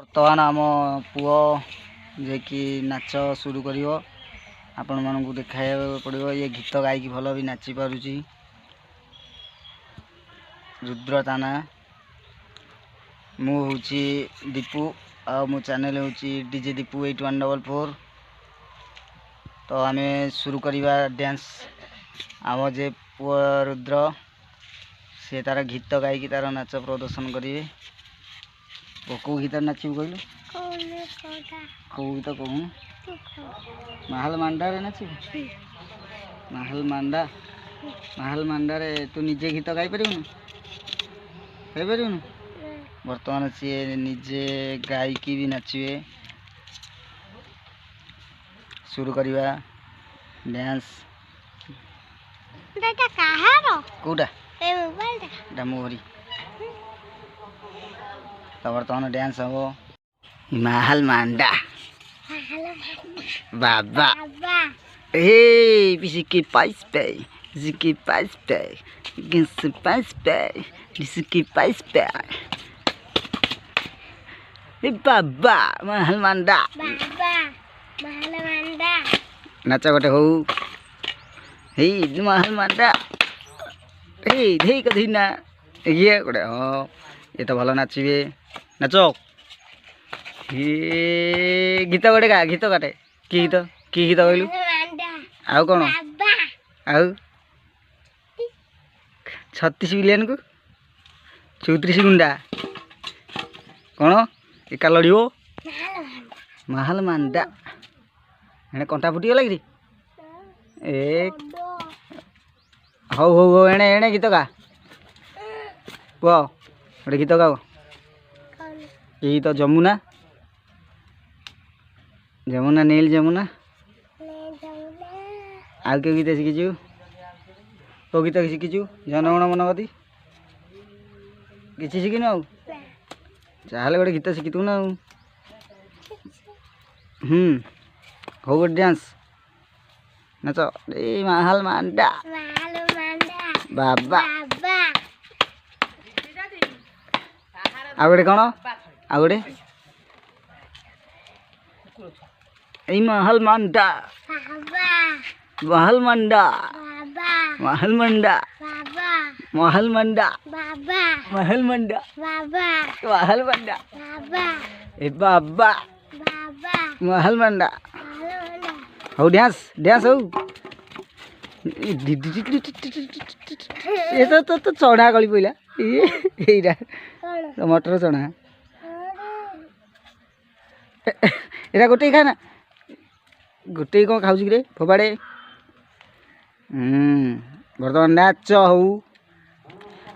बर्तमान आम पुओ जे कि नाच शुरू कर आपण मानक देखा पड़ो। ये गीत गायकी भल भी नाची पारुची। रुद्र ताना मु होची दीपू आ मो चैनल होची डीजे दीपू 8144। तो आम शुरू करवा डांस। आम जे पुओ रुद्र से तार गीत गायकी तार नाच प्रदर्शन करेंगे। कौ गीत नाचू कहलु कौ गीत कहूँ महल मांडा रे नाचू महल मांडा रे तू निजे गीत गाई पारू बर्तमान सी निजे गायकी भी नाचे शुरू करवा डांस। कौटा मोहरी तो बर्तमान डांस हम महल मांडा बाबा हे पिसिकी पाइस पे जिकी पाइस पे गिस पाइस पे जिसकी पाइस पे हे बाबा महल मांडा नाच गोटे हो हे महल मांडा हे धे कधी ना ये गोटे हाँ ये तो भल नाचे नाच ये गीत गोटे गा गीत काटे कि गीत कहलु आउ कौन आउ 36 बिलियन को 34 गुंडा कौन एका लड़ो महल मांडा एने कंटा फुटीगला कि एक हौ हौ हौ एने एने गीत गा पुआ गोटे गीत गाओ यही तो जमुना जमुना नील जमुना आउ के गीत शिखीचु कौ गीत शिखीचु जनगण मन गति किसी शिखिन आउ चाहे गोटे गीत शिखिथु ना हो गोटे डांस नाच ए महल मांडा बाबा आ गोटे कौन आ गोटे महल मांडा महल मांडा महल मांडा महल मांडा महल मांडा महल मांडा ए बाबा महल मांडा हो डांस डांस हो ये तो चढ़ा गली पड़ा ये मटर चढ़ा एरा गोटे खा ना गोटे कौन खाऊ कि फोपाड़े बर्तमान नाच हो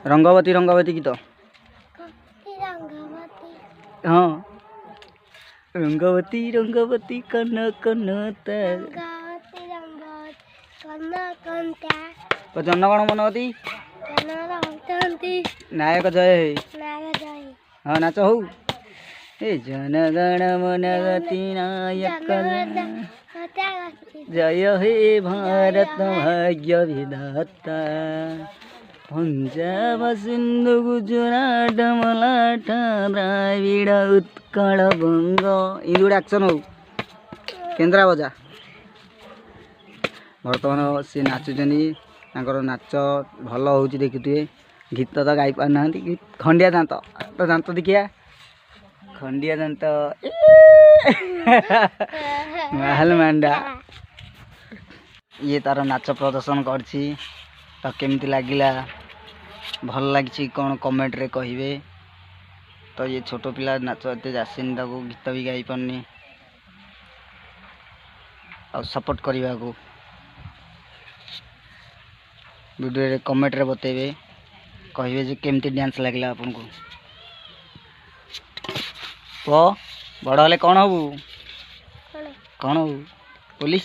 रंगवती रंगवती गीत हाँ रंगवती रंगवती कन कन जनगण मनवती नायक जय हाँ नाच हो ए जनगण मनगति नायक जय हे भारत भाग्य विधाता पंजाब सिंधु गुजरात मराठा द्राविड़ उत्कल बंग ये एक्शन हो केन्द्रा बजा बर्तमान सी नाचुचर नाच भल हो देखुए गीत तो गाई पार ना खंडिया दांत तो दांत देखिया खंडिया दांत महल मांडा ये तार नाच प्रदर्शन करछि तो केमती लगिला भल लगी कौन कमेंट रे कहिबे। तो ये छोट पिला नाच एते आसीन ताको गीत भी गाई पारनी और सपोर्ट करने को वीडियो रे कमेंट रे बतेबे कहिबे जे केमती डांस लागला आपन को। तो बड़ हले कौन हबू कौन हबू पुलिस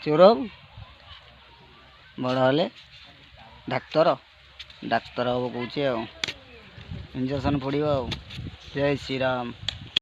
चोर हबू बड़ हले डाक्तर डाक्तर हम कौचे इंजेक्शन पड़ो। जय श्री राम।